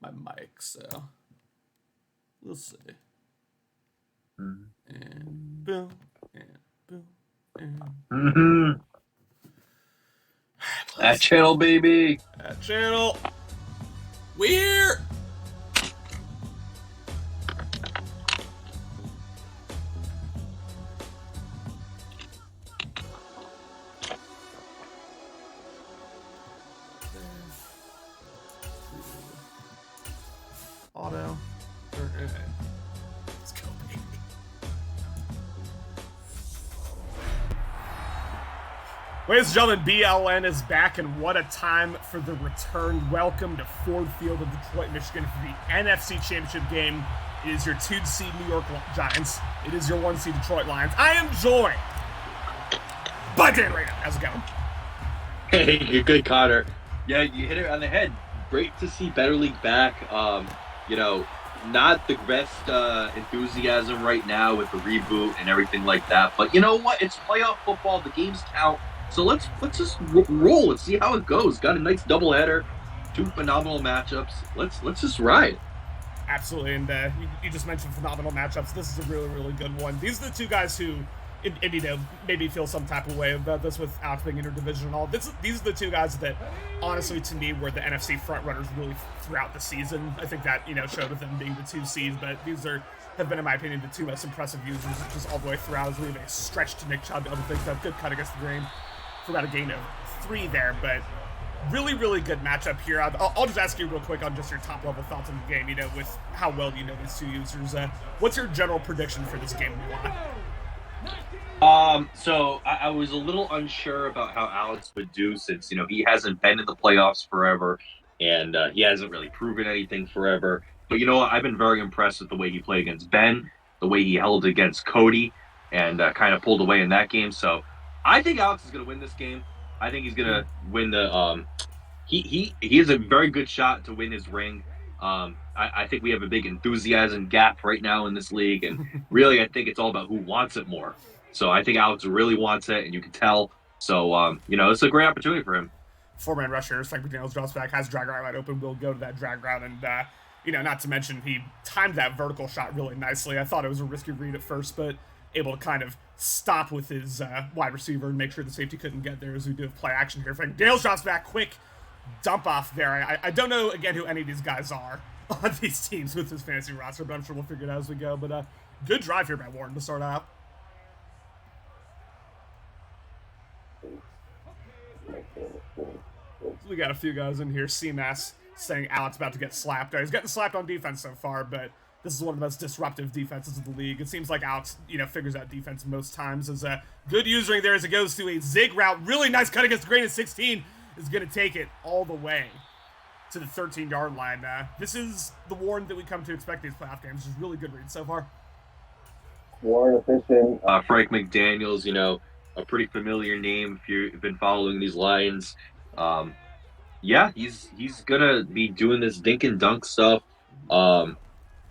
my mic, so we'll see. And boom, and boom, and That channel, baby. that channel. We're auto. Let's go, baby. Ladies and gentlemen, BLN is back, and what a time for the return. Welcome to Ford Field of Detroit, Michigan for the NFC Championship game. It is your 2 seed New York Giants. It is your 1 seed Detroit Lions. I am joined by Dan Rayner. How's it going? Hey, you're good, Connor. Yeah, you hit it on the head. Great to see Better League back. Not the best enthusiasm right now with the reboot and everything like that. But you know what? It's playoff football. The games count. So let's just roll and see how it goes. Got a nice doubleheader, 2 phenomenal matchups. Let's just ride. Absolutely, and you just mentioned phenomenal matchups. This is a really, really good one. These are the two guys who, maybe feel some type of way about this with Alex being interdivision and all. These are the two guys that, honestly, to me, were the NFC frontrunners really throughout the season. I think that, showed with them being the 2 seeds, but these have been, in my opinion, the 2 most impressive users just all the way throughout. As we have a stretch to Nick Chubb. I would think that good cut against the grain for about a gain of 3 there, but really, really good matchup here. I'll just ask you real quick on just your top-level thoughts on the game, with how well you know these 2 users. What's your general prediction for this game? So I was a little unsure about how Alex would do since, he hasn't been in the playoffs forever and he hasn't really proven anything forever. But you know what? I've been very impressed with the way he played against Ben, the way he held against Cody, and kind of pulled away in that game. So I think Alex is going to win this game. I think he's going to win the he has a very good shot to win his ring. I think we have a big enthusiasm gap right now in this league, and really I think it's all about who wants it more. So I think Alex really wants it, and you can tell. So, it's a great opportunity for him. 4-man rusher, Frank McDaniels drops back, has drag route wide open, will go to that drag route, and, not to mention he timed that vertical shot really nicely. I thought it was a risky read at first, but able to kind of stop with his wide receiver and make sure the safety couldn't get there as we do have play action here. Frank McDaniels drops back, quick dump off there. I don't know, again, who any of these guys are on these teams with this fantasy roster, but I'm sure we'll figure it out as we go. But good drive here by Warren to start out. We got a few guys in here. CMAS saying Alex about to get slapped. He's getting slapped on defense so far, but this is one of the most disruptive defenses of the league. It seems like Alex, figures out defense most times. As a good usering there as it goes to a zig route. Really nice cut against the grain at 16. Is going to take it all the way to the 13-yard line. This is the Warren that we come to expect these playoff games. Just really good read so far. Warren efficient. Frank McDaniels, a pretty familiar name if you've been following these Lions. He's gonna be doing this dink and dunk stuff.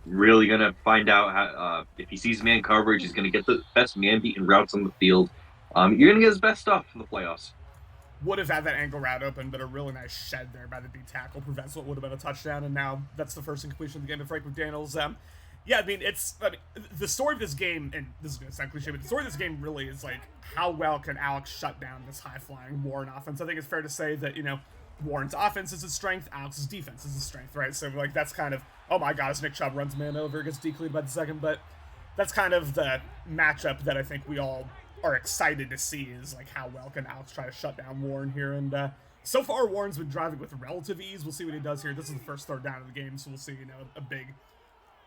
Really gonna find out how if he sees man coverage, he's gonna get the best man beating routes on the field. You're gonna get his best stuff in the playoffs. Would have had that angle route open, but a really nice shed there by the D tackle prevents what would have been a touchdown, and now that's the first incompletion of the game to Frank McDaniels. The story of this game, and this is going to sound cliche, but the story of this game really is like how well can Alex shut down this high-flying Warren offense. I think it's fair to say that, Warren's offense is his strength, Alex's defense is his strength, right? So, that's kind of, oh my God, as Nick Chubb runs man over, gets decleated by the second, but that's kind of the matchup that I think we all are excited to see is, how well can Alex try to shut down Warren here, and so far Warren's been driving with relative ease. We'll see what he does here. This is the first third down of the game, so we'll see, a big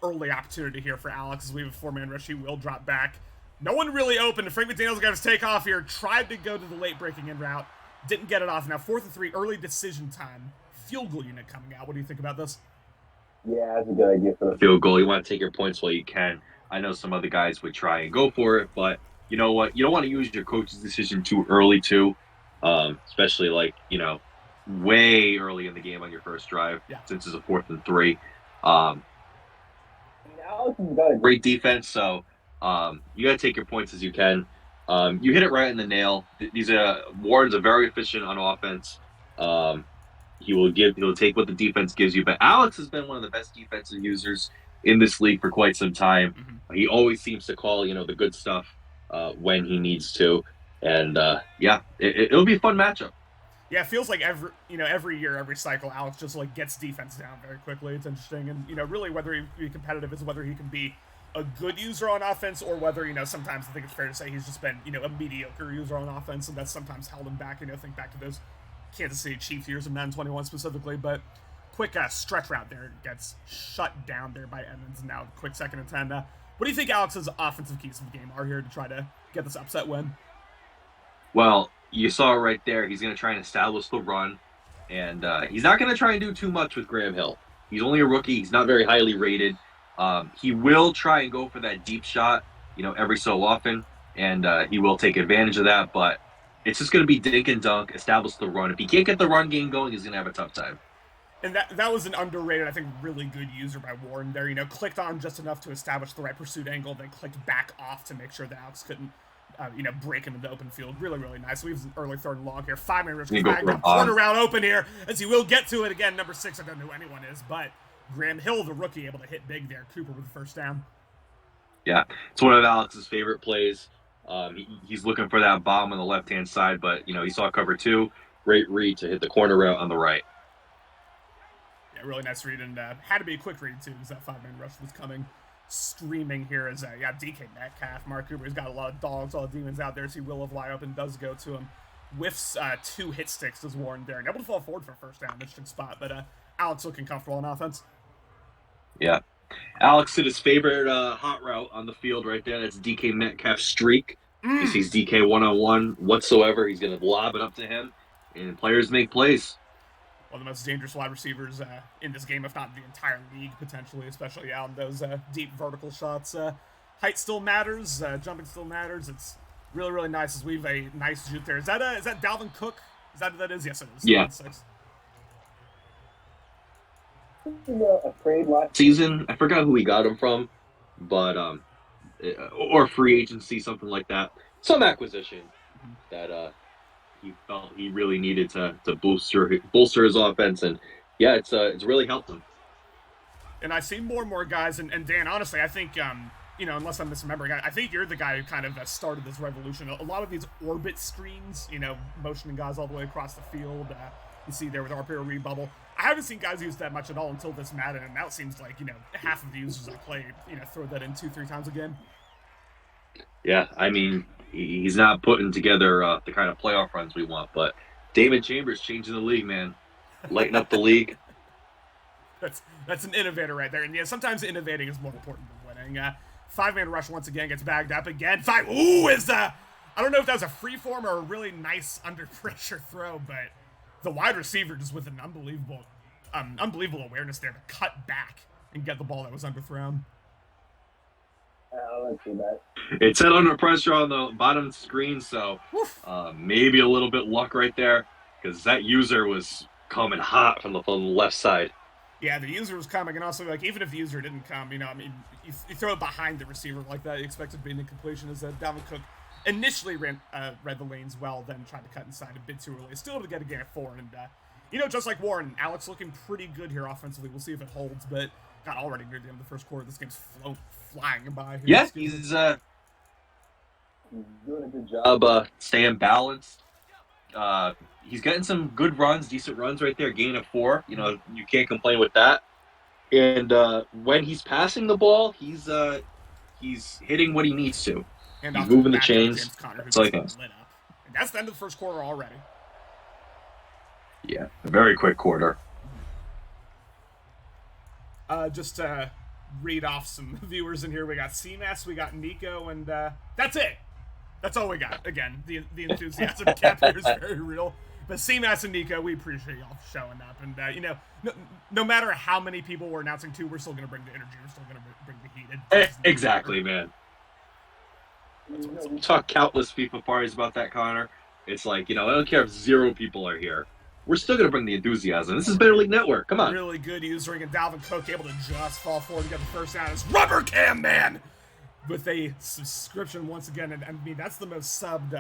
early opportunity here for Alex as we have a 4-man rush. He will drop back. No one really open. Frank McDaniels got his takeoff here. Tried to go to the late breaking in route. Didn't get it off. Now 4th and 3, early decision time. Field goal unit coming out. What do you think about this? Yeah, that's a good idea for the field goal. You want to take your points while you can. I know some other guys would try and go for it, but you know what? You don't want to use your coach's decision too early too, especially way early in the game on your first drive, since it's a 4th and 3. Alex has got a great defense, so you got to take your points as you can. You hit it right in the nail. Warren's are very efficient on offense. He'll take what the defense gives you. But Alex has been one of the best defensive users in this league for quite some time. Mm-hmm. He always seems to call the good stuff when he needs to, and it'll be a fun matchup. Yeah, it feels like every year, every cycle, Alex just like gets defense down very quickly. It's interesting, and really whether he be competitive is whether he can be a good user on offense or whether sometimes I think it's fair to say he's just been a mediocre user on offense, and that's sometimes held him back. Think back to those Kansas City Chiefs years of 9-21 specifically, but quick stretch route there gets shut down there by Evans. And now quick 2nd and 10. What do you think Alex's offensive keys of the game are here to try to get this upset win? Well, you saw it right there. He's going to try and establish the run, and he's not going to try and do too much with Graham Hill. He's only a rookie. He's not very highly rated. He will try and go for that deep shot, every so often, and he will take advantage of that, but it's just going to be dink and dunk, establish the run. If he can't get the run game going, he's going to have a tough time. And that was an underrated, I think, really good user by Warren there. Clicked on just enough to establish the right pursuit angle, then clicked back off to make sure that Alex couldn't, break into the open field. Really, really nice. We have an early 3rd and long here. 5-man rush. Corner route open here, as he will get to it again. Number 6, I don't know who anyone is, but Graham Hill, the rookie, able to hit big there. Cooper with the 1st down. Yeah, it's one of Alex's favorite plays. He's looking for that bomb on the left-hand side, but, he saw cover 2. Great read to hit the corner route on the right. Yeah, really nice read, and had to be a quick read, too, because that 5-man rush was coming streaming here as, DK Metcalf, Mark Cooper, he's got a lot of dogs, all the demons out there, so he will have wide open, does go to him. Whiffs 2 hit sticks as Warren there, and able to fall forward for a 1st down, interesting spot, but Alex looking comfortable on offense. Yeah. Alex did his favorite hot route on the field right there. That's DK Metcalf streak. He sees DK one-on-one whatsoever. He's going to lob it up to him, and players make plays. One of the most dangerous wide receivers in this game, if not the entire league, potentially, especially out in those deep vertical shots. Height still matters. Jumping still matters. It's really, really nice as we have a nice juke there. Is that Dalvin Cook? Is that who that is? Yes, it is. Yeah. 6. Afraid last Season, I forgot who he got him from, but or free agency, something like that. Some acquisition that he felt he really needed to bolster his offense, and yeah, it's really helped him. And I see more and more guys, and Dan, honestly, I think unless I'm misremembering, I think you're the guy who kind of started this revolution. A lot of these orbit screens, motioning guys all the way across the field. You see there with RPO read bubble. I haven't seen guys use that much at all until this Madden, and now it seems like, half of the users I play, throw that in 2-3 times a game. Yeah, I mean, he's not putting together the kind of playoff runs we want, but David Chambers changing the league, man. Lighten up the league. That's an innovator right there. And yeah, sometimes innovating is more important than winning. 5-man rush once again gets bagged up again. I don't know if that was a free form or a really nice under pressure throw, but the wide receiver just with an unbelievable awareness there to cut back and get the ball that was underthrown. let's see that. It said under pressure on the bottom screen, so maybe a little bit luck right there, because that user was coming hot from the left side. Yeah, the user was coming, and also, even if the user didn't come, you throw it behind the receiver like that, you expect it to be an incompletion, as Dalvin Cook initially read the lanes well, then tried to cut inside a bit too early. Still able to get a gain of 4, and, just like Warren, Alex looking pretty good here offensively. We'll see if it holds, but got already near the end of the 1st quarter. This game's flying by here. Yeah, he's doing a good job staying balanced. He's getting some good runs, decent runs right there, gain of 4. You can't complain with that. And when he's passing the ball, he's hitting what he needs to. And he's moving the chains. It's like lit up. And that's the end of the 1st quarter already. Yeah, a very quick quarter. Just to read off some viewers in here. We got CMAS, we got Nico, and that's it. That's all we got. Again, the enthusiasm cap here is very real. But CMAS and Nico, we appreciate y'all showing up. And, no matter how many people we're announcing to, we're still going to bring the energy. We're still going to bring the heat. Exactly, man. We talk countless FIFA parties about that, Connor. It's like, I don't care if 0 people are here. We're still going to bring the enthusiasm. This is Better League Network. Come on. Really good usering, and Dalvin Cook able to just fall forward and get the 1st down. It's Rubber Cam Man with a subscription once again. And I mean, that's the most subbed,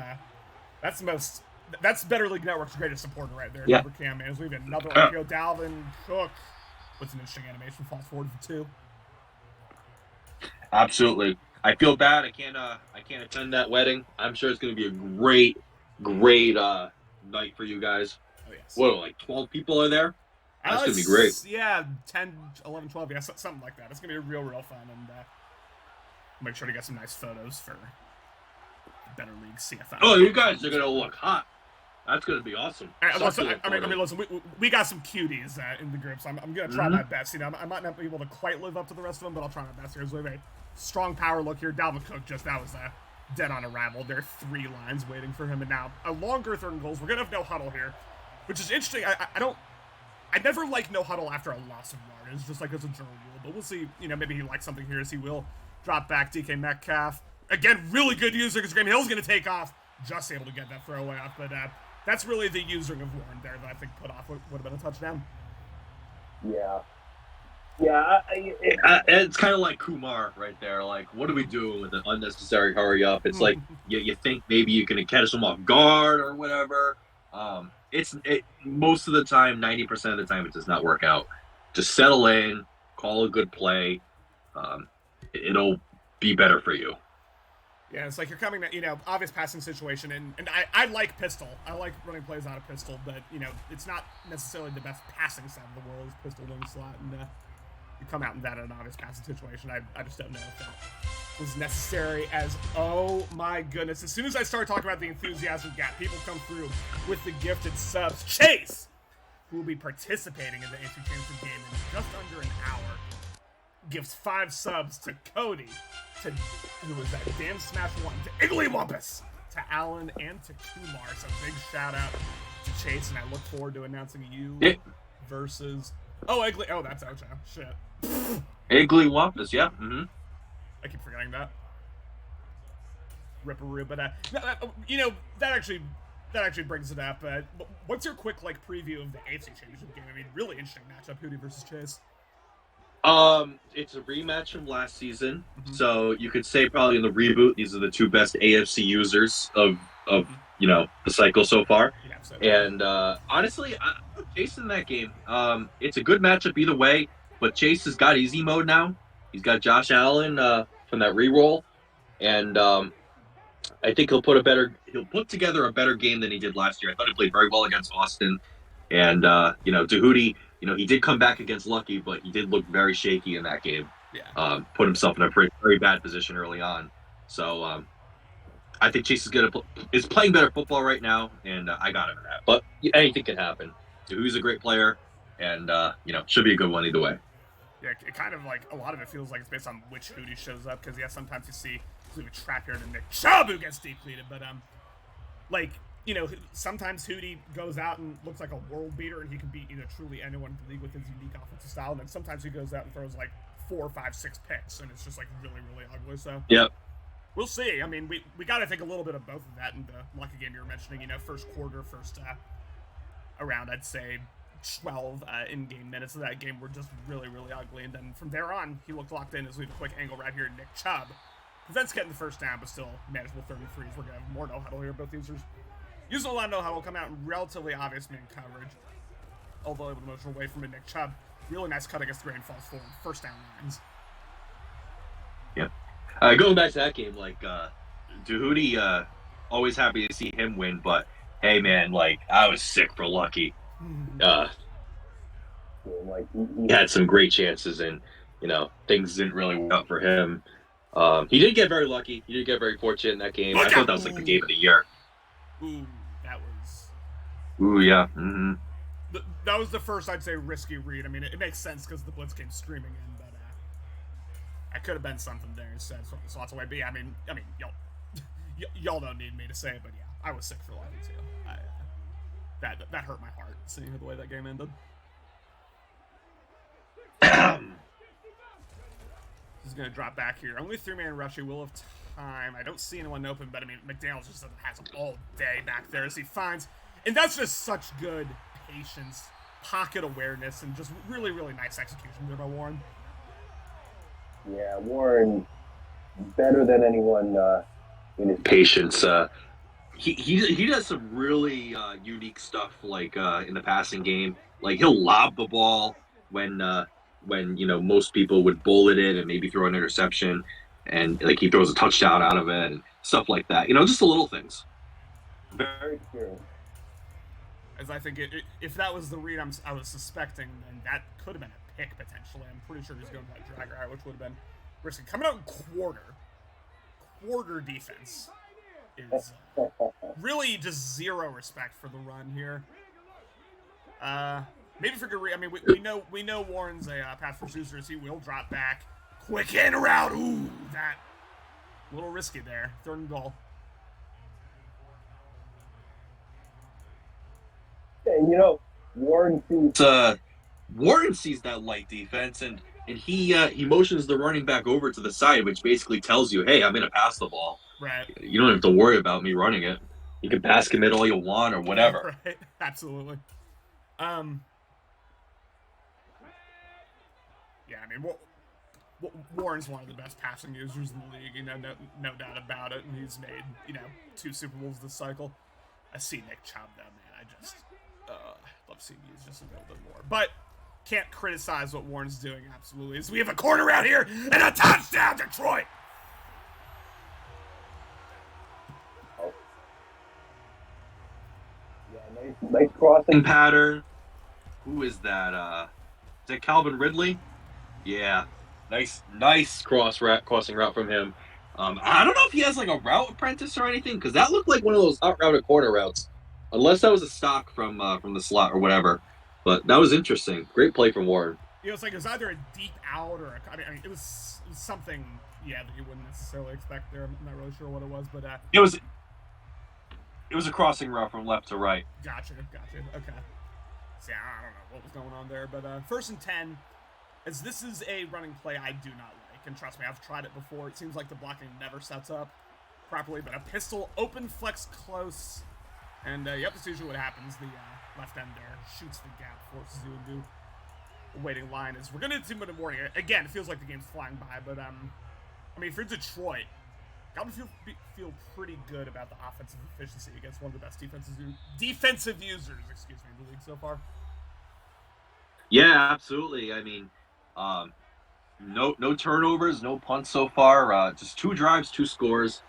that's the most That's Better League Network's greatest supporter right there. Yeah. Cam, man. We have another RPO. Dalvin Cook. What's an interesting animation? Fast forward for 2. Absolutely. I feel bad. I can't attend that wedding. I'm sure it's going to be a great night for you guys. Oh, yes. What, like 12 people are there? That's going to be great. Yeah, 10, 11, 12. Yeah, something like that. It's going to be real fun. And make sure to get some nice photos for Better League CFL. Oh, you guys are going to look hot. That's going to be awesome. Listen, we got some cuties in the group, so I'm going to try my best. You know, I might not be able to quite live up to the rest of them, but I'll try my best here. So we have a strong power look here. Dalvin Cook, that was dead on arrival. There are 3 lines waiting for him, and now a longer third and goals. We're going to have no huddle here, which is interesting. I never like no huddle after a loss of yardage, just like as a general rule, but we'll see. You know, maybe he likes something here as he will drop back. DK Metcalf, again, really good user because Graham Hill's going to take off. Just able to get that throwaway off, but that's really the using of Warren there that I think put off would have been a touchdown. Yeah. It's kind of like Kumar right there. Like, what are we doing with an unnecessary hurry up? It's like you think maybe you can catch them off guard or whatever. Most of the time, 90% of the time, it does not work out. Just settle in, call a good play. It'll be better for you. Yeah, it's like you're coming to, obvious passing situation, and I like pistol. I like running plays out of pistol, but, it's not necessarily the best passing side of the world is pistol wing slot, and you come out in that in an obvious passing situation. I just don't know if that was necessary as, oh my goodness. As soon as I start talking about the enthusiasm gap, people come through with the gifted subs. Chase, who will be participating in the NFC Championship game in just under an hour, gives 5 subs to Cody, to who was that Dan Smash 1, to Iggly Wumpus, to Alan, and to Kumar. So big shout out to Chase, and I look forward to announcing you versus Iggly. Oh, that's Ocho. Shit. Iggly Wumpus, yeah. Mm-hmm. I keep forgetting that. Ripperoo, but that actually brings it up. What's your quick preview of the AFC Championship game? I mean, really interesting matchup, Hootie versus Chase. It's a rematch from last season, so you could say probably in the reboot, these are the 2 best AFC users of the cycle so far. Yeah, so. And honestly, I'm chasing that game. It's a good matchup either way, but Chase has got easy mode now. He's got Josh Allen from that reroll, and I think he'll put together a better game than he did last year. I thought he played very well against Austin, and Tahuti. He did come back against Lucky, but he did look very shaky in that game. Yeah. Put himself in a very bad position early on. So I think Chase is playing better football right now, and I got him in that. But anything can happen. Tahuti's a great player, and should be a good one either way. Yeah, it kind of a lot of it feels like it's based on which Hootie shows up, because sometimes you see a trap here to Nick Chubb who gets depleted, but sometimes Hootie goes out and looks like a world beater, and he can beat truly anyone in the league with his unique offensive style. And then sometimes he goes out and throws 4, 5, 6 picks, and it's just really, really ugly. So yep, we'll see. I mean, we got to think a little bit of both of that in the lucky game you were mentioning. First quarter, around I'd say 12 in-game minutes of that game were just really, really ugly. And then from there on, he looked locked in as we have a quick angle right here. Nick Chubb prevents getting the first down, but still manageable 33s. We're gonna have more no huddle here. Both users. Using a lot of no-huddle, come out in relatively obvious man coverage. Although able to motion away from Nick Chubb. Really nice cut against the grain, falls forward. First down lines. Yeah. Going back to that game, Tahuti, always happy to see him win, but hey, man, I was sick for Lucky. He had some great chances, and, things didn't really work out for him. He did get very lucky. He did get very fortunate in that game. I thought that was the game of the year. Ooh, that was... Ooh, yeah. Mm-hmm. That was the first, I'd say, risky read. I mean, it makes sense because the blitz came screaming in, but I could have been something there instead. So lots of way. But yeah, I mean, y'all don't need me to say it, but yeah, I was sick for Lucky too. That hurt my heart seeing the way that game ended. He's gonna drop back here. Only 3-man rush. He will have time. I don't see anyone open, but I mean, McDaniels just has him all day back there as he finds, and that's just such good patience, pocket awareness, and just really, really nice execution there by Warren. Yeah, Warren, better than anyone in his patience. he does some really unique stuff, like in the passing game. Like he'll lob the ball when most people would bullet it and maybe throw an interception, and like he throws a touchdown out of it and stuff like that. Just the little things. Very experienced. As I think if that was the read I was suspecting, then that could have been a pick potentially. I'm pretty sure he's going to that drag route, which would have been risky. Coming out in quarter defense is really just zero respect for the run here. Maybe for good reason. I mean, we know Warren's a pass pursuer, so he will drop back. Quick in route. Ooh, that a little risky there. 3rd and goal. And Warren sees that light defense, and he motions the running back over to the side, which basically tells you, hey, I'm going to pass the ball. Right. You don't have to worry about me running it. You can pass commit all you want or whatever. Right. Absolutely. Yeah, I mean, Warren's one of the best passing users in the league, no doubt about it, and he's made, 2 Super Bowls this cycle. I see Nick Chubb, though, man. I just love seeing you just a little bit more. But can't criticize what Warren's doing, absolutely. As we have a corner out here and a touchdown, Detroit! Oh. Yeah, nice crossing pattern. Who is that? Is that Calvin Ridley? Yeah. Nice crossing route from him. I don't know if he has like a route apprentice or anything, because that looked like one of those out-routed corner routes. Unless that was a stock from the slot or whatever. But that was interesting. Great play from Warren. It's like it was either a deep out or I mean it was something, that you wouldn't necessarily expect there. I'm not really sure what it was, but it was a crossing route from left to right. Gotcha. Okay. So, yeah, I don't know what was going on there, but 1st and 10, as this is a running play I do not like, and trust me, I've tried it before. It seems like the blocking never sets up properly, but a pistol, open flex close, and that's usually what happens. The left end there shoots the gap, forces you into a waiting line. As we're going to do 2-minute warning. Again, it feels like the game's flying by, but I mean, for Detroit, got to feel pretty good about the offensive efficiency against one of the best defensive users, in the league so far. Yeah, absolutely. I mean, no turnovers, no punts so far. Just 2 drives, 2 scores.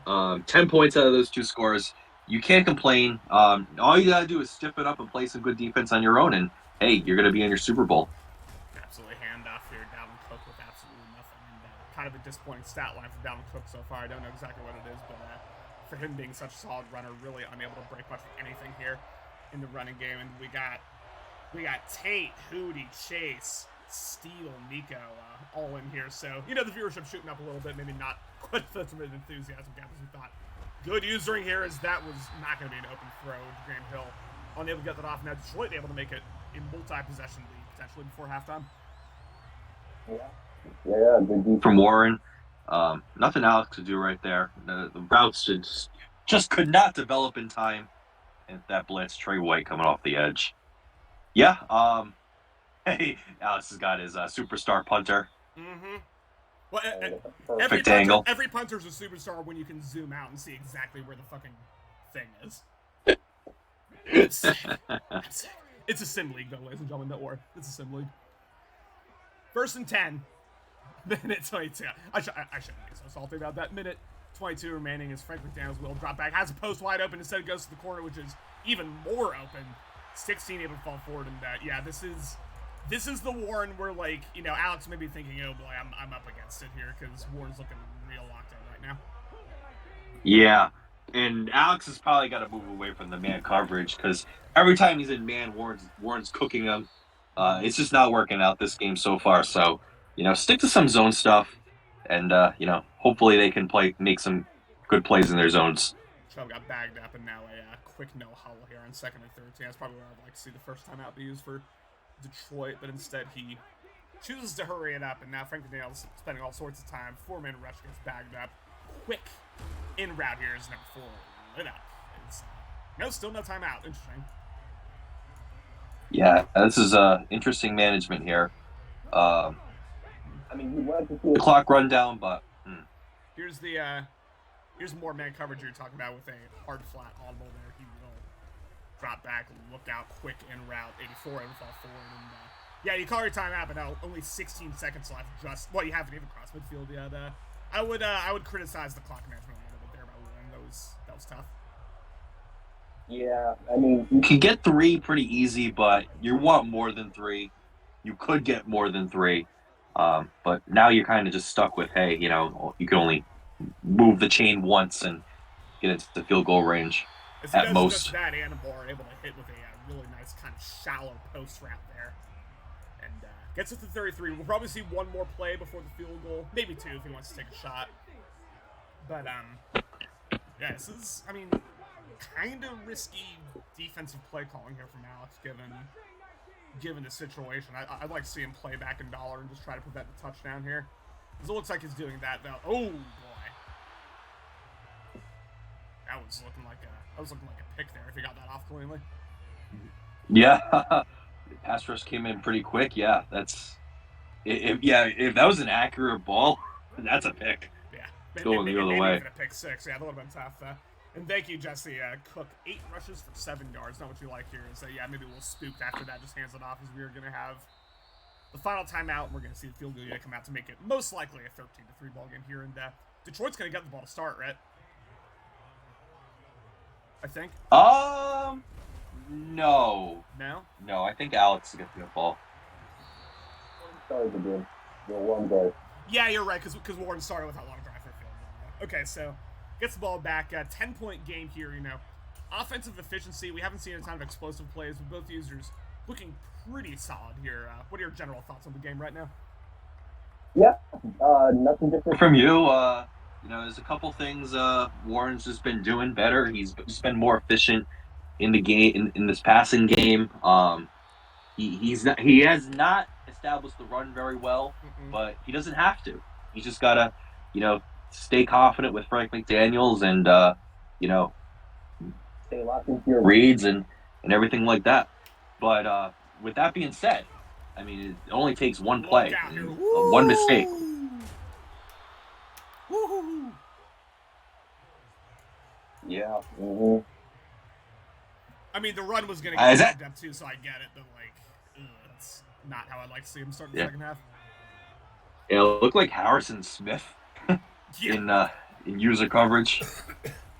10 points out of those 2 scores. You can't complain. All you gotta do is step it up and play some good defense on your own, and hey, you're gonna be in your Super Bowl. Absolutely handoff here, Dalvin Cook with absolutely nothing. And, kind of a disappointing stat line for Dalvin Cook so far. I don't know exactly what it is, but for him being such a solid runner, really unable to break much of anything here in the running game. And we got Tate, Hootie, Chase, Steele, Nico, all in here. So the viewership shooting up a little bit, maybe not quite the enthusiasm gap as we thought. Good usering here, as that was not going to be an open throw. Graham Hill unable to get that off. Now Detroit able to make it a multi-possession lead potentially before halftime. Yeah, good defense from Warren. Nothing Alex could do right there. The routes just could not develop in time. And that blitz, Trey White coming off the edge. Yeah. Hey, Alex has got his superstar punter. Mm-hmm. Well, every punter's a superstar when you can zoom out and see exactly where the fucking thing is. It's a sim league, though, ladies and gentlemen. Don't worry. It's a sim league. 1st and 10. Minute 22. I shouldn't be so salty about that. Minute 22 remaining as Frank McDaniels will drop back. Has a post wide open. Instead it goes to the corner, which is even more open. 16 able to fall forward. And this is the Warren where, like, Alex may be thinking, oh boy, I'm up against it here, because Warren's looking real locked in right now. Yeah, and Alex has probably got to move away from the man coverage, because every time he's in man, Warren's cooking him. It's just not working out this game so far. So, stick to some zone stuff, and hopefully they can make some good plays in their zones. Chubb got bagged up, and now a quick no huddle here on 2nd and 13. That's probably where I'd like to see the first time out be used for Detroit, but instead he chooses to hurry it up, and now Frank McDaniels spending all sorts of time. 4-man rush gets bagged up. Quick in route here is number 4 lit up. Still no timeout. Interesting. Yeah, this is interesting management here. I mean, you want to see the clock run down, but here's the Here's more man coverage you're talking about with a hard flat audible there. He will drop back, look out, quick in route, 84, and fall forward. And yeah, you call your timeout, but now only 16 seconds left. You haven't even crossed midfield yet. I would criticize the clock management a little bit there by Warren. That was tough. Yeah, I mean, You can get 3 pretty easy, but you want more than 3. You could get more than 3. But now you're kind of just stuck with, hey, you can only move the chain once and get into the field goal range at most. Just that Annabelle are able to hit with a really nice kind of shallow post route there. And gets it to 33. We'll probably see one more play before the field goal. Maybe 2 if he wants to take a shot. But, yeah, this is, I mean, kind of risky defensive play calling here from Alex, given the situation. I'd like to see him play back in dollar and just try to prevent the touchdown here. Because it looks like he's doing that, though. Oh, boy. That was looking like a pick there if he got that off cleanly. Yeah. Pass rush came in pretty quick. Yeah, if that was an accurate ball, that's a pick. Yeah. Going the other way. Even a pick 6. Yeah, that would have been tough. And thank you, Jesse. Cook 8 rushes for 7 yards. Not what you like here. So, yeah, maybe a little spooked after that. Just hands it off as we are going to have the final timeout. We're going to see the field goal unit come out to make it most likely a 13-3 ball game here. And Detroit's going to get the ball to start, right? I think. No. No? No, I think Alex is going to get the ball. sorry to do one guard. Yeah, you're right, because Warren started with that long drive for a field goal. Okay, so gets the ball back. 10-point game here, Offensive efficiency, we haven't seen a ton of explosive plays, but both users looking pretty solid here. What are your general thoughts on the game right now? Yeah, nothing different from you. There's a couple things Warren's just been doing better. He's just been more efficient in the game, in this passing game. He has not established the run very well, but he doesn't have to. He's just gotta, stay confident with Frank McDaniels and stay locked into your reads and everything like that. But with that being said, I mean, it only takes one play, one mistake. Woo-hoo-hoo. Yeah. Mm-hmm. I mean, the run was going to get backed up too, so I get it, but, that's not how I'd like to see him start the second half. Yeah, it looked like Harrison Smith in user coverage.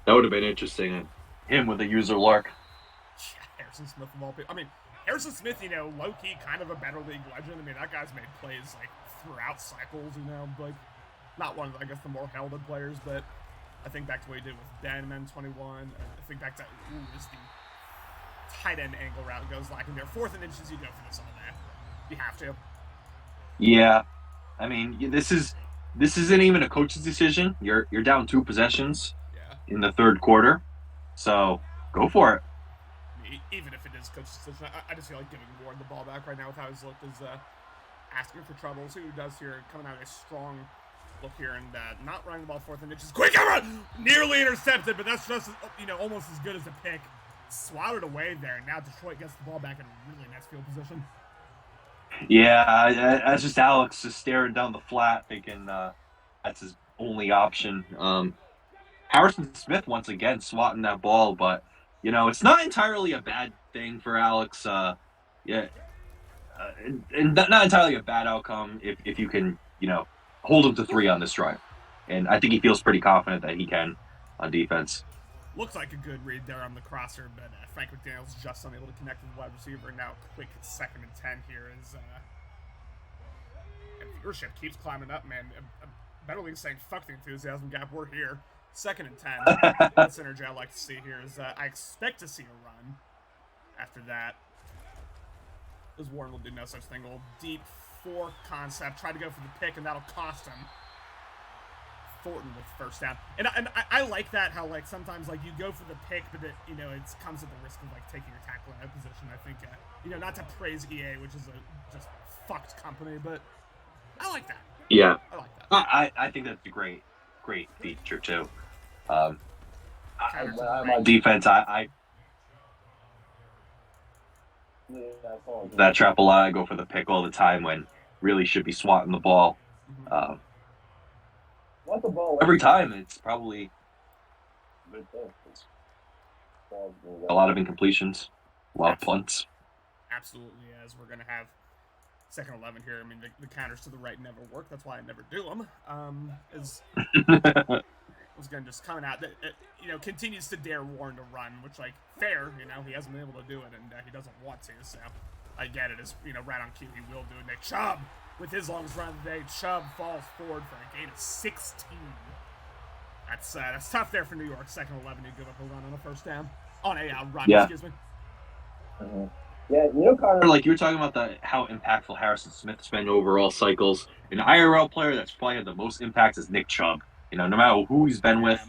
That would have been interesting. Him with a user lark. Yeah, Harrison Smith of all people. I mean, Harrison Smith, low-key kind of a better league legend. I mean, that guy's made plays, throughout cycles, not one of, the more heralded players, but I think back to what he did with Ben Men 21. I think back to, just the tight end angle route goes lacking there. 4th and inches, you go for this all day. You have to. Yeah. I mean, this isn't even a coach's decision. You're down 2 possessions in the third quarter. So, go for it. Even if it is coach's decision, I just feel like giving Warren the ball back right now with how he's looked is asking for trouble. See who does here, coming out a strong look here and not running the ball 4th and inches. Quick run! Nearly intercepted, but that's just, almost as good as a pick. Swatted away there. Now Detroit gets the ball back in a really nice field position. Yeah, that's just Alex just staring down the flat, thinking that's his only option. Harrison Smith once again swatting that ball, but it's not entirely a bad thing for Alex. And not entirely a bad outcome if you can hold him to 3 on this drive, and I think he feels pretty confident that he can on defense. Looks like a good read there on the crosser, but Frank McDaniels just unable to connect with the wide receiver. Now quick 2nd and 10 here is and viewership keeps climbing up, man. Better league saying fuck the enthusiasm gap. We're here. 2nd and 10. That's energy I like to see here. Is I expect to see a run after that. As Warren will do no such thing. A little deep 4 concept. Try to go for the pick, and that'll cost him. Thornton with first down, and I like that how sometimes you go for the pick, but it comes at the risk of taking your tackle in that position. I think not to praise EA, which is a just fucked company, but I like that. Yeah, I like that. I think that's a great feature too. My defense, I that trap a lot. I go for the pick all the time when really should be swatting the ball. Want the ball Every time it's probably Good thing. A lot of incompletions, a lot of punts. Absolutely, as we're going to have second 11 here. I mean, the counters to the right never work. That's why I never do them. Was going to just coming out, continues to dare Warren to run, which, like, fair, he hasn't been able to do it, and he doesn't want to, so I get it. As, right on cue, he will do it. Nick Chubb, with his longest run of the day, Chubb falls forward for a gain of 16. That's tough there for New York. Second 11, you give up a run on a first down. On a run, excuse me. Yeah, Connor, like you were talking about how impactful Harrison Smith's been overall cycles. An IRL player that's probably had the most impact is Nick Chubb. No matter who he's been with,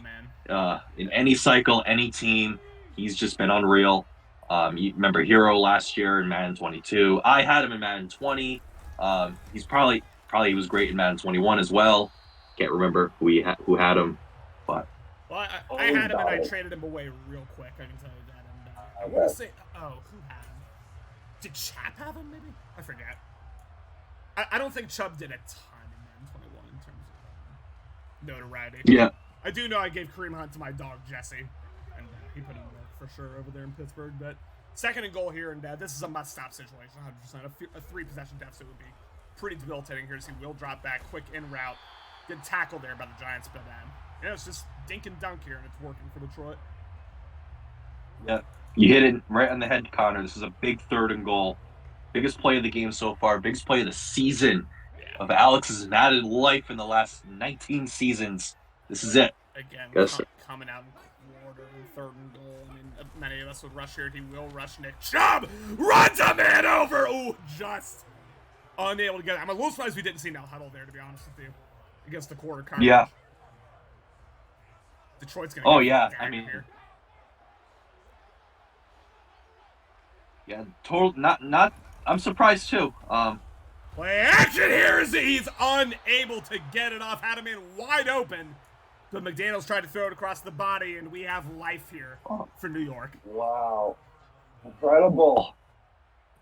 in any cycle, any team, he's just been unreal. You remember Hero last year in Madden 22. I had him in Madden 20. He's probably he was great in Madden 21 as well. Can't remember who had him, but I had him and I traded him away real quick. I can tell you that. And I want to say, who had him? Did Chap have him? Maybe I forget. I don't think Chubb did a ton in Madden 21 in terms of notoriety. Yeah. I do know I gave Kareem Hunt to my dog Jesse, and he put in work for sure over there in Pittsburgh. But second and goal here, and this is a must-stop situation. 100%. A 3-possession deficit would be pretty debilitating here. As he will drop back, quick in route, good tackle there by the Giants, but it's just dink and dunk here, and it's working for Detroit. Yeah, you hit it right on the head, Connor. This is a big third and goal. Biggest play of the game so far. Biggest play of the season of Alex's Madden life in the last 19 seasons. This is it. Again, coming out in quarter and third and goal. I mean, many of us would rush here. He will rush Nick Chubb. Runs a man over. Ooh, just unable to get it. I'm a little surprised we didn't see no huddle there, to be honest with you, against the quarter coverage. Yeah. Detroit's going to here. Yeah, total. Not. I'm surprised too. Play action here as he's unable to get it off. Had him in wide open, but McDaniels tried to throw it across the body, and we have life here for New York. Wow, incredible!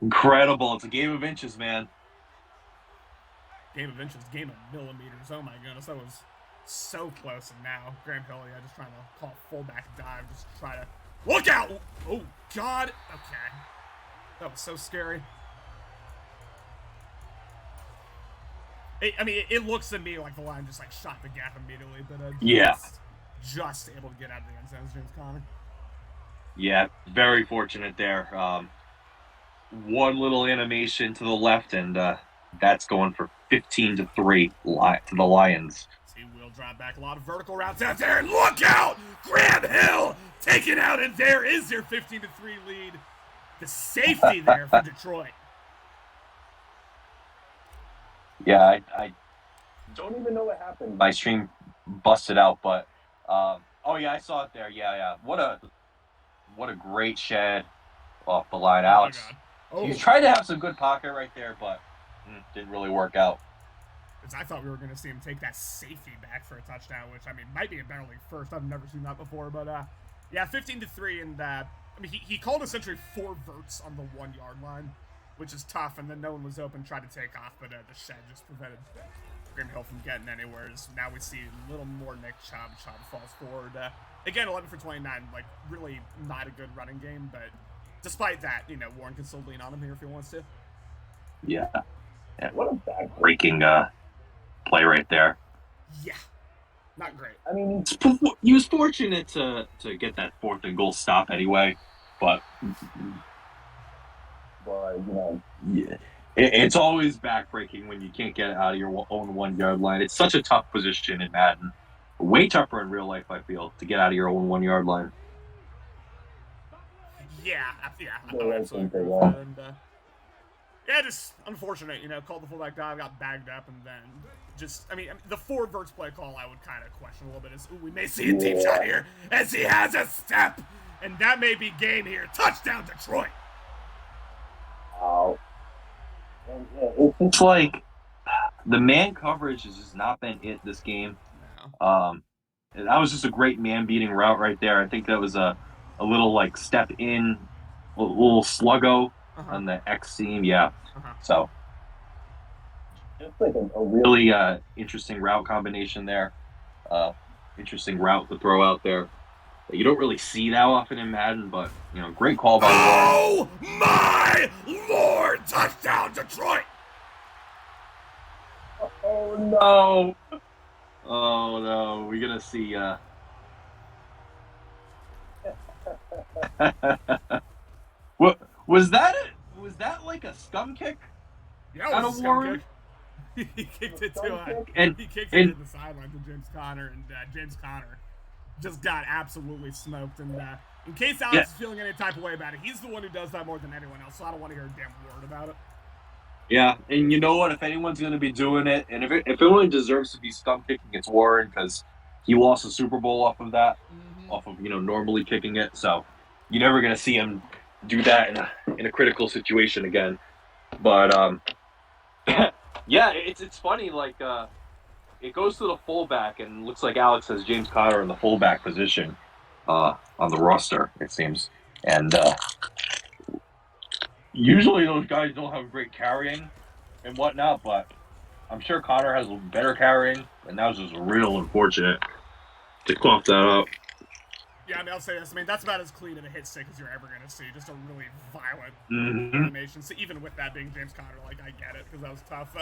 It's a game of inches, man. Game of inches, game of millimeters. Oh my goodness, that was so close. And now Graham Hill, just trying to call fullback dive, just try to look out. Oh God. Okay. That was so scary. It looks to me like the line just shot the gap immediately, but just able to get out of the end zone, James Conner. Yeah, very fortunate there. One little animation to the left, and that's going for 15-3 to the Lions. See, we'll drop back a lot of vertical routes out there, and look out! Graham Hill taken out, and there is your 15-3 lead. The safety there for Detroit. Yeah, I don't even know what happened. My stream busted out, but I saw it there. Yeah. What a great shed off the line, Alex. He's trying to have some good pocket right there, but didn't really work out. I thought we were going to see him take that safety back for a touchdown, which might be a barely first. I've never seen that before, but 15-3, and he called essentially 4 verts on the 1-yard line, which is tough, and then no one was open, tried to take off, but the shed just prevented Graham Hill from getting anywhere. So now we see a little more Nick Chubb. Chubb falls forward. Again, 11 for 29, really not a good running game, but despite that, Warren can still lean on him here if he wants to. Yeah. What a back-breaking play right there. Yeah. Not great. He was fortunate to get that 4th and goal stop anyway, but yeah, it's always backbreaking when you can't get it out of your own 1-yard line. It's such a tough position in Madden. Way tougher in real life, I feel, to get out of your own 1-yard line. Yeah, absolutely. Just unfortunate, called the fullback dive, got bagged up, and then the 4 verts play call I would kind of question a little bit is, we may see a deep shot here as he has a step, and that may be game here. Touchdown, Detroit. Wow. It's like the man coverage has just not been it this game. No. That was just a great man-beating route right there. I think that was a little step in, a little sluggo on the X seam. Yeah. So just a really interesting route combination there. Interesting route to throw out there. that you don't really see that often in Madden, but, great call by Warren. Oh my Lord! Touchdown, Detroit! Oh, no. Oh, no. We're going to see... What was that? Was that like a scum kick? Yeah, it Out was of a scum Warren? kick. He kicked it to And he kicked it to the sideline to James Conner, and James Conner just got absolutely smoked. And in case Alex is feeling any type of way about it, he's the one who does that more than anyone else, so I don't want to hear a damn word about it. yeah, and you know what? If anyone's going to be doing it, and if anyone deserves to be scum kicking, it's Warren, because he lost the Super Bowl off of that, off of normally kicking it. So you're never going to see him do that in a critical situation again. But yeah, it's funny. Like it goes to the fullback, and looks like Alex has James Conner in the fullback position on the roster. It seems, and usually those guys don't have great carrying and whatnot, but I'm sure Connor has better carrying, and that was just real unfortunate to cough that up. Yeah, I mean, I'll say this. I mean, that's about as clean of a hit stick as you're ever going to see. Just a really violent animation. So even with that being James Conner, like, I get it, because that was tough.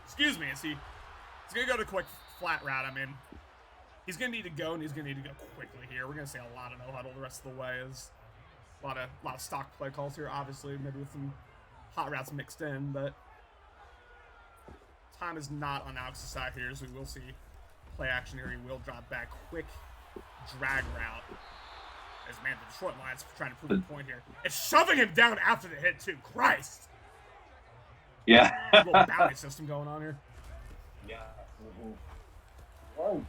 Excuse me, he's going to go to quick flat route. I mean, he's going to need to go, and he's going to need to go quickly here. We're going to see a lot of no-huddle the rest of the way. Is a lot of stock play calls here, obviously, maybe with some hot routes mixed in, but time is not on Alex's side here, as we will see play action here. He will drop back. Quick drag route. As, man, the Detroit Lions trying to prove a point here. It's shoving him down after the hit, too. Christ! Yeah. A little bounty system going on here. Yeah. Well,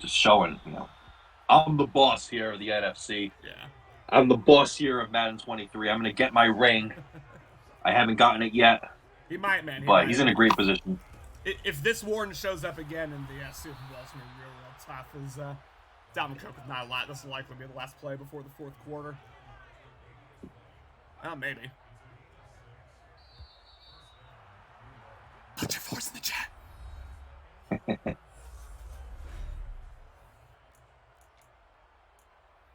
Just showing, I'm the boss here of the NFC. Yeah. I'm the boss here of Madden 23. I'm going to get my ring. I haven't gotten it yet. He might, man. But he's in a great position. If this Warren shows up again in the Super Bowl, it's going to be real tough. Is Dalvin Cook with not a lot. This will likely be the last play before the fourth quarter. Oh, maybe. Put your force in the chat.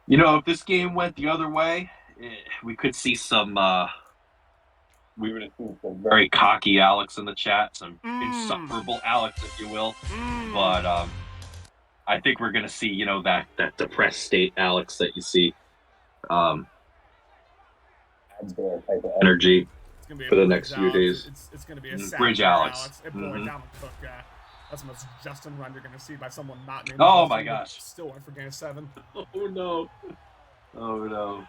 If this game went the other way, we could see some. We would have seen some very cocky Alex in the chat, some insufferable Alex, if you will. But I think we're gonna see, that depressed state Alex that you see. Energy for the next few days. It's going to be a sad Bridge Alex. Boy, Dalvin Cook. That's the most Justin run you're going to see by someone not named. Oh my gosh! Still went for gain of 7. Oh no! Oh no!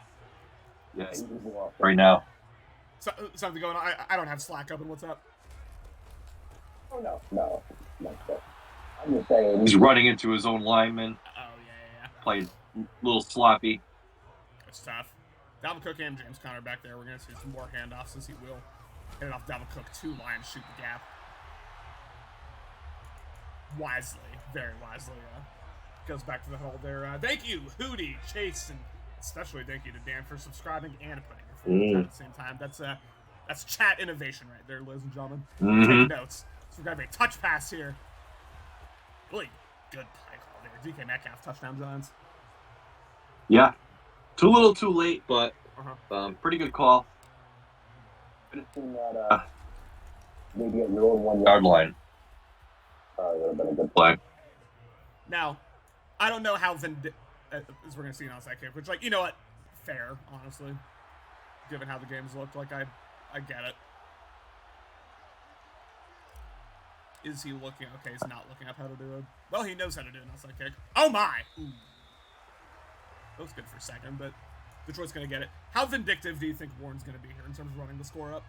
Yeah, right now. Something going on. I don't have Slack open. What's up? Oh no. I'm just saying. He's running into his own lineman. Oh yeah. Played a little sloppy. It's tough. Dalvin Cook and James Conner back there. We're going to see some more handoffs as he will hand it off Dalvin Cook. 2 Lions shoot the gap. Wisely. Very wisely. Goes back to the huddle there. Thank you, Hootie, Chase, and especially thank you to Dan for subscribing and putting your phone at the same time. That's chat innovation right there, ladies and gentlemen. Take notes. So we've got a touch pass here. Really good play call there. DK Metcalf, touchdown Giants. Yeah. Too little, too late, but pretty good call. Could have seen that maybe at your own 1 Yard line. That would have been a good Play. Now, I don't know how as we're going to see an onside kick, which, like, you know what? Fair, honestly. Given how the game's looked, like, I get it. Is he looking? Okay, he's not looking up how to do it. Well, he knows how to do an onside kick. Oh, my! Ooh. That was good for a second, but Detroit's going to get it. How vindictive do you think Warren's going to be here in terms of running the score up?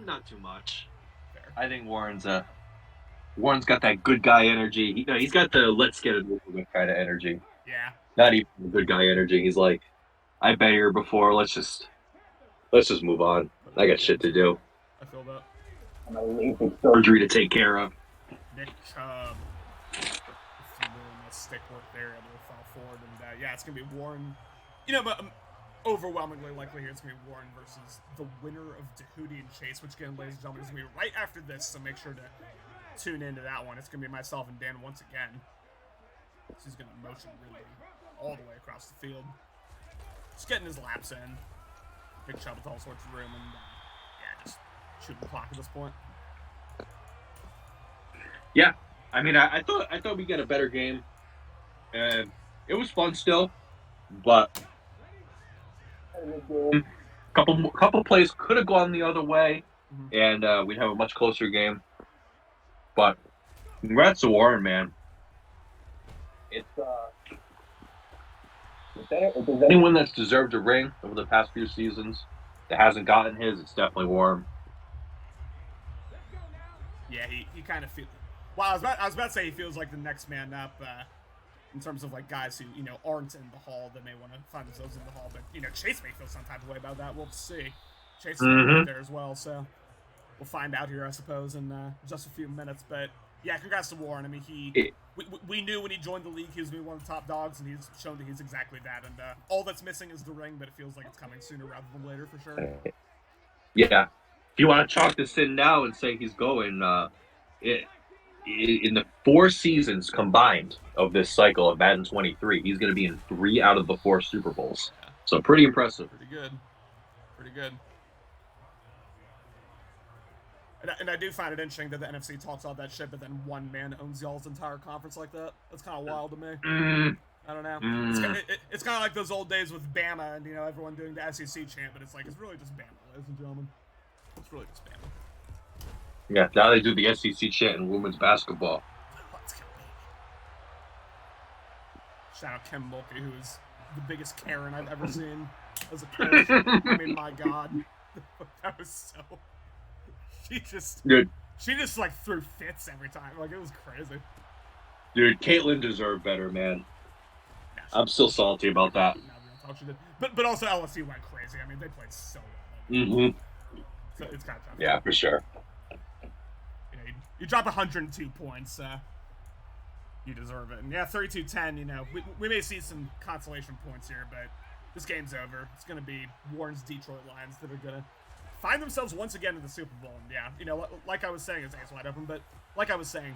Not too much. Fair. I think Warren's got that good guy energy. He's got the let's get it over with kind of energy. Yeah. Not even the good guy energy. He's like, I've been here before. Let's just move on. I got shit to do. I feel that. Surgery to take care of. Nick Chubb. Stick work there, able to fall forward, and yeah, it's gonna be Warren. But overwhelmingly likely here it's gonna be Warren versus the winner of Dehudi and Chase, which again, ladies and gentlemen, is gonna be right after this. So make sure to tune into that one. It's gonna be myself and Dan once again. So he's going to motion really all the way across the field. Just getting his laps in. Big shot with all sorts of room, and just shooting the clock at this point. Yeah, I mean, I thought we get a better game, and it was fun still, but couple plays could have gone the other way, and we'd have a much closer game. But congrats to Warren, man. It's if there's anyone that's deserved a ring over the past few seasons that hasn't gotten his, it's definitely Warren. Yeah, he kind of feels. Well, I was about to say he feels like the next man up in terms of like guys who aren't in the Hall that may want to find themselves in the Hall, but Chase may feel some type of way about that. We'll see. Chase is right there as well, so we'll find out here, I suppose, in just a few minutes. But yeah, congrats to Warren. I mean, we knew when he joined the league he was going to be one of the top dogs, and he's shown that he's exactly that. And all that's missing is the ring, but it feels like it's coming sooner rather than later for sure. Yeah, if you want to chalk this in now and say he's going, in the 4 seasons combined of this cycle of Madden 23, he's going to be in 3 out of the 4 Super Bowls. Yeah. So pretty impressive. Pretty good. And I do find it interesting that the NFC talks all that shit, but then one man owns y'all's entire conference like that. That's kind of wild to me. I don't know. It's kind of like those old days with Bama and everyone doing the SEC chant, but it's like it's really just Bama, ladies and gentlemen. It's really just Bama. Yeah, now they do the SEC chant in women's basketball. Let's go, baby. Shout out Kim Mulkey, who is the biggest Karen I've ever seen as a coach. I mean, my God. That was so... She just like threw fits every time. Like, it was crazy. Dude, Caitlyn deserved better, man. Yeah, I'm still salty about that. But also LSU went crazy. I mean, they played so well. So it's kind of tough. Yeah, for sure. You drop 102 points, you deserve it. And yeah, 32-10, we may see some consolation points here, but this game's over. It's going to be Warren's Detroit Lions that are going to find themselves once again in the Super Bowl. And yeah, like I was saying, his eyes wide open, but like I was saying,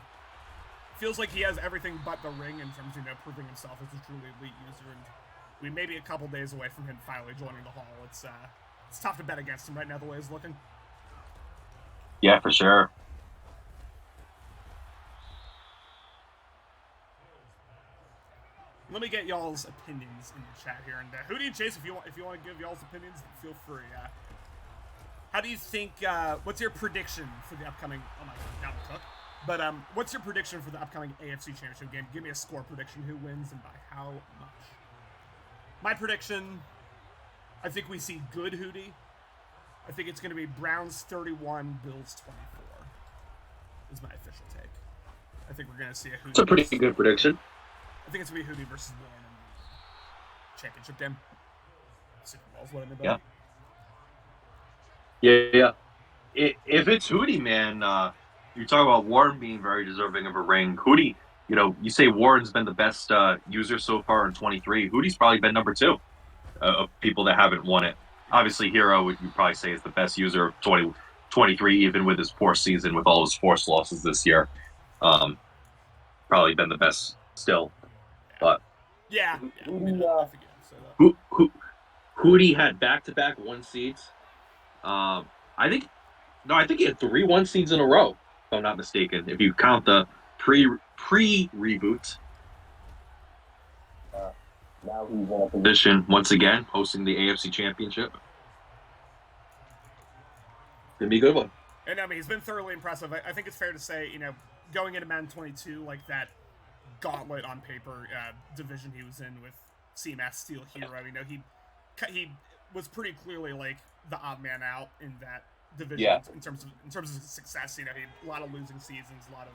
feels like he has everything but the ring in terms of, proving himself as a truly elite user. And we may be a couple days away from him finally joining the Hall. It's tough to bet against him right now the way he's looking. Yeah, for sure. Let me get y'all's opinions in the chat here, and Hootie and Chase, if you want to give y'all's opinions, feel free. How do you think? What's your prediction for the upcoming? Oh my God, Dalvin Cook. But what's your prediction for the upcoming AFC Championship game? Give me a score prediction. Who wins and by how much? My prediction. I think we see good Hootie. I think it's going to be Browns 31, Bills 24. Is my official take. I think we're going to see a Hootie. It's a pretty good prediction. I think it's going to be Hootie versus Warren in the championship game. Super Bowl's what I mean by that. Yeah. If it's Hootie, man, you talk about Warren being very deserving of a ring. Hootie, you say Warren's been the best user so far in 23. Hootie's probably been number 2 of people that haven't won it. Obviously, Hero would you probably say is the best user of 2023, even with his poor season, with all his forced losses this year. Probably been the best still. But yeah. Hootie had back-to-back 1 seeds. I think he had 3 1 seeds in a row, if I'm not mistaken. If you count the pre-reboot. Now he's in a position once again, hosting the AFC Championship. Gonna be a good one. And I mean, he's been thoroughly impressive. I think it's fair to say, going into Madden 22, like that gauntlet on paper division he was in with CMS Steel Hero. He was pretty clearly like the odd man out in that division in terms of success. He had a lot of losing seasons, a lot of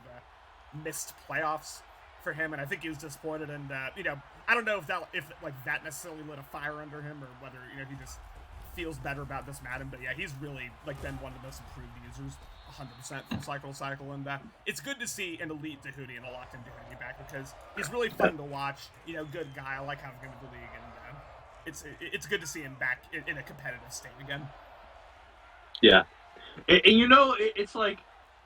missed playoffs for him, and I think he was disappointed. And I don't know if that necessarily lit a fire under him, or whether he just feels better about this Madden. But yeah, he's really been one of the most improved users, 100% from cycle to cycle, and it's good to see an elite Hootie and a locked in Hootie back because he's really fun to watch. Good guy. I like having him in the league, and it's good to see him back in a competitive state again. Yeah, and it's like,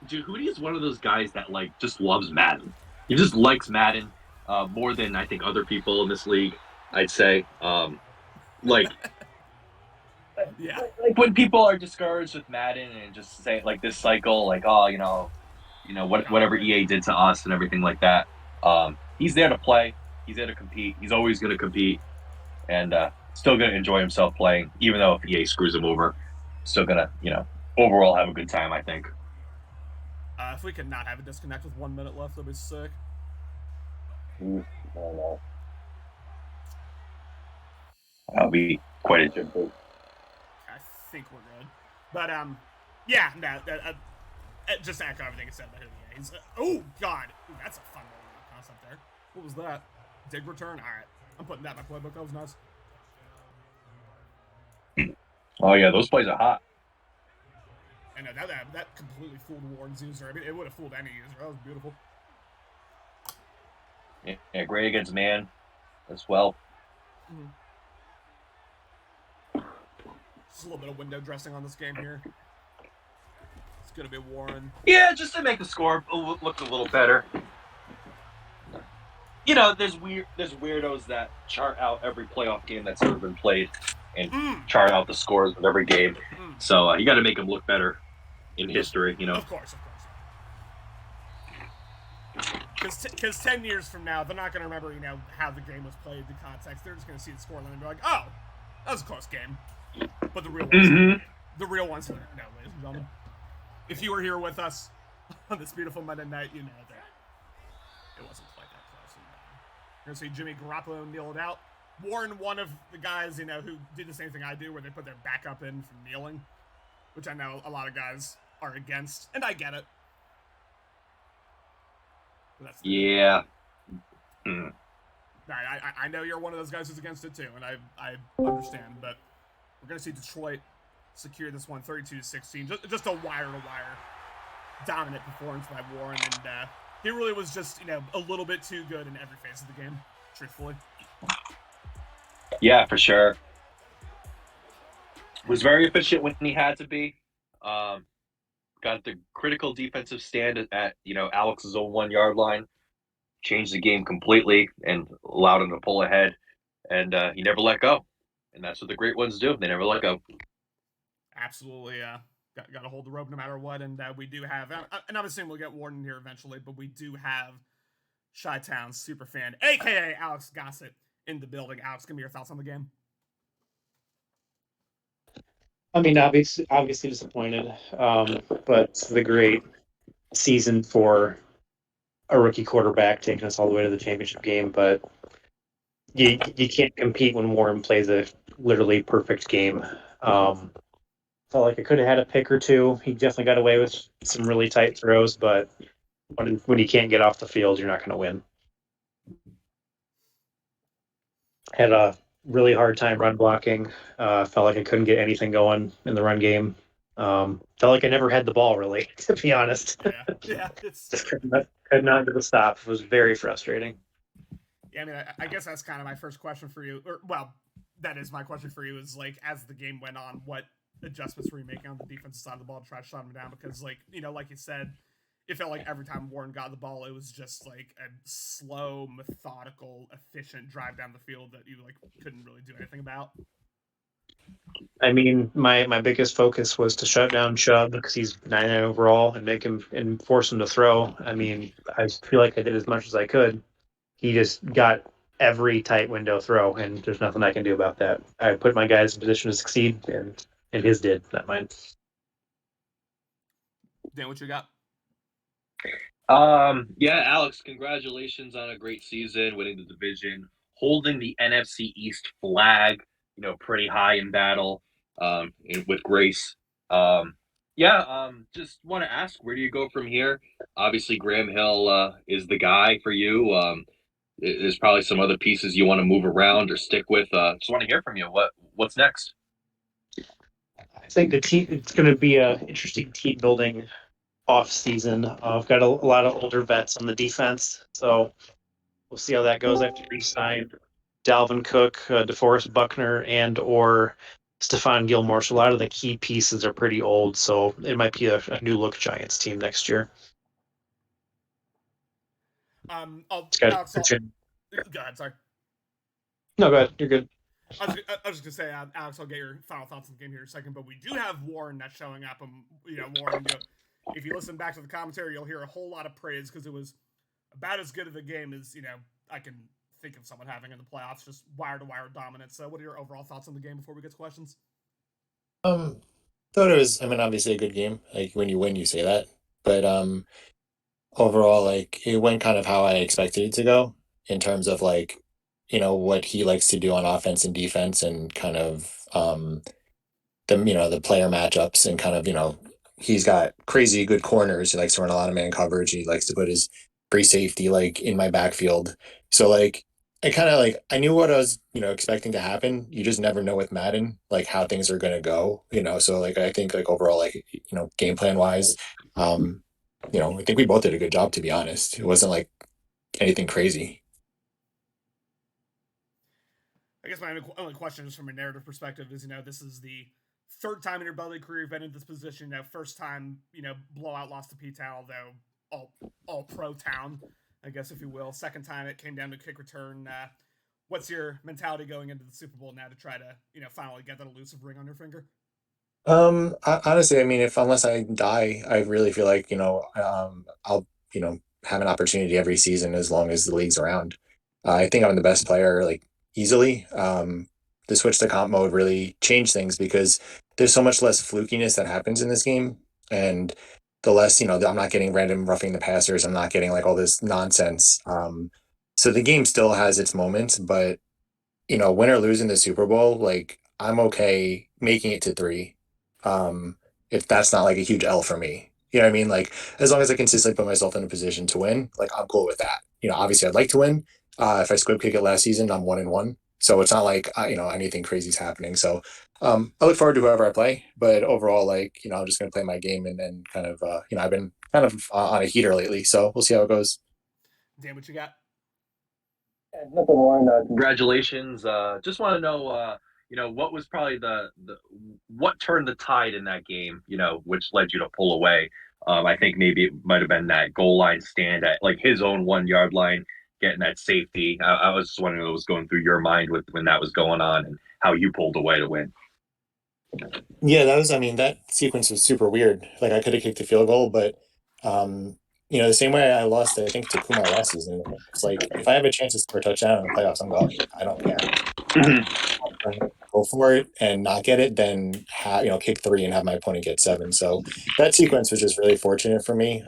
dude, Hootie is one of those guys that just loves Madden. He just likes Madden. more than I think other people in this league. I'd say, like Yeah. like when people are discouraged with Madden and just say like this cycle, like oh, whatever EA did to us and everything like that. He's there to play. He's there to compete. He's always going to compete, and still going to enjoy himself playing, even though if EA screws him over, still going to overall have a good time. I think. If we could not have a disconnect with 1 minute left, that'd be sick. No. That'll be quite interesting. I think we're good. But, yeah, no, just to echo everything I said about who he is. Oh, God. Ooh, that's a fun little concept there. What was that? Dig return? All right. I'm putting that in my playbook. That was nice. Oh, yeah, those plays are hot. I know, that completely fooled Warren's user. I mean, it would have fooled any user. That was beautiful. Yeah, great against man as well. Mm-hmm. Just a little bit of window dressing on this game here. It's going to be Warren. Yeah, just to make the score look a little better. There's weirdos that chart out every playoff game that's ever been played and chart out the scores of every game. So you got to make them look better in history, Of course. Because 10 years from now, they're not going to remember, how the game was played, the context. They're just going to see the scoreline and be like, oh, that was a close game. But the real ones, no, ladies and gentlemen. If you were here with us on this beautiful Monday night, you know that it wasn't quite that close. You're going to see Jimmy Garoppolo kneel it out. Warren, one of the guys, who did the same thing I do, where they put their backup in from kneeling, which I know a lot of guys are against, and I get it. Yeah. I know you're one of those guys who's against it too, and I understand, but we're going to see Detroit secure this one 32-16. Just a wire-to-wire dominant performance by Warren, and he really was just, a little bit too good in every phase of the game, truthfully. Yeah, for sure. Was very efficient when he had to be. Got the critical defensive stand at Alex's own 1 yard line. Changed the game completely and allowed him to pull ahead. And he never let go. And that's what the great ones do. They never let go. Absolutely. Got to hold the rope no matter what. And we do have, and I'm assuming we'll get Warden here eventually, but we do have Chi-Town's superfan, a.k.a. Alex Gossett, in the building. Alex, give me your thoughts on the game. I mean, obviously disappointed, but it's a great season for a rookie quarterback taking us all the way to the championship game. But you can't compete when Warren plays a literally perfect game. Felt like I could have had a pick or two. He definitely got away with some really tight throws, but when you can't get off the field, you're not going to win. Had a really hard time run blocking. Felt like I couldn't get anything going in the run game. Felt like I never had the ball, really, to be honest. Yeah. Just could not get a stop. It was very frustrating. Yeah, I mean, I guess that's kind of my first question for you. That is my question for you, is, like, as the game went on, what adjustments were you making on the defensive side of the ball to try to shut him down? Because, like you said, it felt like every time Warren got the ball, it was just like a slow, methodical, efficient drive down the field that you couldn't really do anything about. I mean, my biggest focus was to shut down Chubb because he's 9 overall and make him and force him to throw. I mean, I feel like I did as much as I could. He just got every tight window throw, and there's nothing I can do about that. I put my guys in position to succeed, and his did, not mine. Dan, what you got? Yeah, Alex, congratulations on a great season, winning the division, holding the NFC East flag, pretty high in battle, with grace. Just want to ask, where do you go from here? Obviously, Graham Hill is the guy for you. There's probably some other pieces you want to move around or stick with. Just want to hear from you. What's next? I think the team, it's going to be an interesting team building off season. I've got a lot of older vets on the defense, so we'll see how that goes. I have to re-sign Dalvin Cook, DeForest Buckner, and or Stephon Gilmore. So a lot of the key pieces are pretty old, so it might be a new look Giants team next year. It's got Alex, it's good. go ahead. Sorry. No, go ahead. You're good. I was just gonna say, Alex, I'll get your final thoughts on the game here in a second, but we do have Warren that's showing up, and Warren, if you listen back to the commentary, you'll hear a whole lot of praise because it was about as good of a game as I can think of someone having in the playoffs, just wire to wire dominance. So, what are your overall thoughts on the game before we get to questions? Um, Thought it was, I mean, obviously a good game. Like when you win, you say that. But overall, like it went kind of how I expected it to go in terms of like, what he likes to do on offense and defense and kind of the player matchups and kind of he's got crazy good corners. He likes to run a lot of man coverage. He likes to put his free safety like in my backfield. So like I kind of like I knew what I was expecting to happen. You just never know with Madden like how things are gonna go. So like I think like overall like game plan wise, um, I think we both did a good job to be honest. It wasn't like anything crazy. I guess my only question is from a narrative perspective is, this is the third time in your Belly career you've been in this position. First time, blowout loss to P-Town, though all pro town, I guess, if you will. Second time it came down to kick return. What's your mentality going into the Super Bowl now to try to, finally get that elusive ring on your finger? Honestly, I mean, if unless I die, I really feel like I'll have an opportunity every season as long as the league's around. I think I'm the best player like easily. The switch to comp mode really changed things because there's so much less flukiness that happens in this game, and the less I'm not getting random roughing the passers. I'm not getting like all this nonsense. So the game still has its moments, but win or lose in the Super Bowl, like I'm okay making it to three. Um, if that's not like a huge L for me. You know what I mean? Like as long as I consistently put myself in a position to win, like I'm cool with that. Obviously I'd like to win. If I squib kick it last season, I'm 1-1. So it's not like anything crazy is happening. So I look forward to whoever I play, but overall, like I'm just gonna play my game and kind of I've been kind of on a heater lately, so we'll see how it goes. Dan, what you got? Nothing more. Congratulations. Just want to know, what was probably the what turned the tide in that game, which led you to pull away. I think maybe it might have been that goal line stand at like his own 1 yard line, getting that safety. I was just wondering what was going through your mind with when that was going on and how you pulled away to win. Yeah, I mean, that sequence was super weird. Like I could have kicked the field goal, but um, the same way I lost, I think, to Kumar last season. It's like if I have a chance to score a touchdown in the playoffs, I'm going. I don't care. Go for it and not get it, then kick three and have my opponent get seven. So that sequence was just really fortunate for me.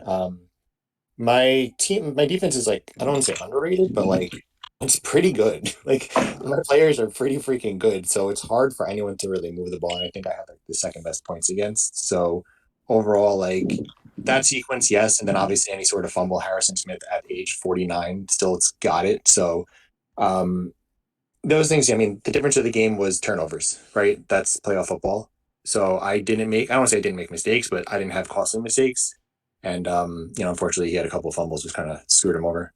My defense is like I don't want to say underrated, but like it's pretty good. Like my players are pretty freaking good, so it's hard for anyone to really move the ball. And I think I have like the second best points against. So overall, like that sequence, yes, and then obviously any sort of fumble, Harrison Smith at age 49 still it's got it. So um, those things. I mean, the difference of the game was turnovers, right? That's playoff football. So I didn't make. I don't want to say I didn't make mistakes, but I didn't have costly mistakes. And unfortunately, he had a couple of fumbles, which kind of screwed him over.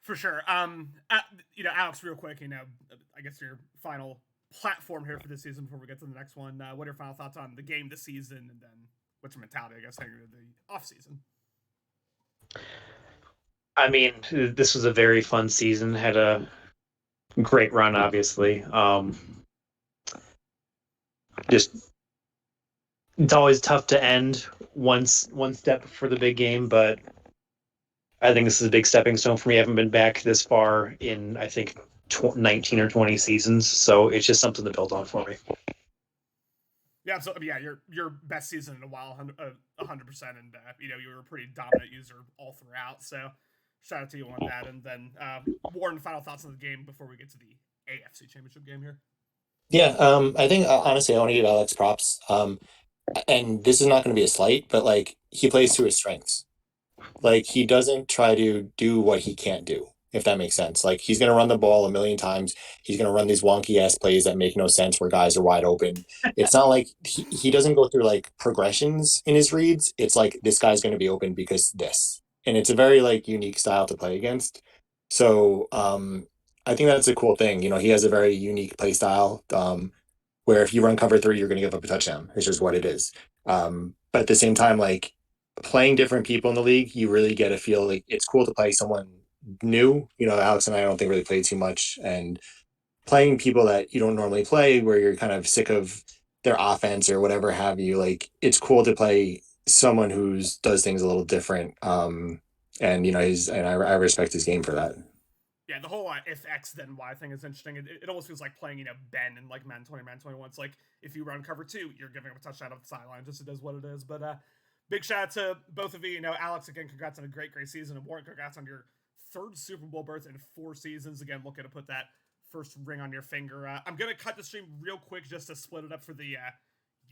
For sure. Alex, real quick, I guess your final platform here for this season before we get to the next one. What are your final thoughts on the game this season, and then what's your mentality, I guess, heading into the off season? I mean, this was a very fun season. Had a great run, obviously. Just it's always tough to end one step for the big game, but I think this is a big stepping stone for me. I haven't been back this far in I think 19 or 20 seasons, so it's just something to build on for me. Yeah, so yeah, your best season in a while, 100%, and you were a pretty dominant user all throughout. So shout out to you on that. And then Warren, final thoughts on the game before we get to the AFC Championship game here. Yeah, I think honestly, I want to give Alex props. And this is not going to be a slight, but like he plays to his strengths. Like he doesn't try to do what he can't do, if that makes sense. Like he's going to run the ball a million times. He's going to run these wonky ass plays that make no sense where guys are wide open. It's not like he doesn't go through like progressions in his reads. It's like this guy's going to be open because this, and it's a very like unique style to play against. So I think that's a cool thing. He has a very unique play style. Where if you run cover three, you're going to give up a touchdown. It's just what it is. But at the same time, like playing different people in the league, you really get a feel like it's cool to play someone new. You know, Alex and I don't think really played too much, and playing people that you don't normally play, where you're kind of sick of their offense or whatever have you. Like it's cool to play someone who's does things a little different. And you know, I respect his game for that. Yeah, the whole if X then Y thing is interesting. It almost feels like playing, Ben in like Man 20, Man 21. It's like if you run cover 2, you're giving up a touchdown off the sideline. Just it is what it is. But big shout out to both of you. You know, Alex, again, congrats on a great season. And Warren, congrats on your 3rd Super Bowl berth in 4 seasons. Again, looking to put that first ring on your finger. I'm going to cut the stream real quick just to split it up for the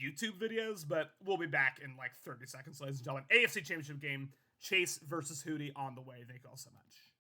YouTube videos, but we'll be back in like 30 seconds, ladies and gentlemen. AFC Championship game, Chase versus Hootie on the way. Thank you all so much.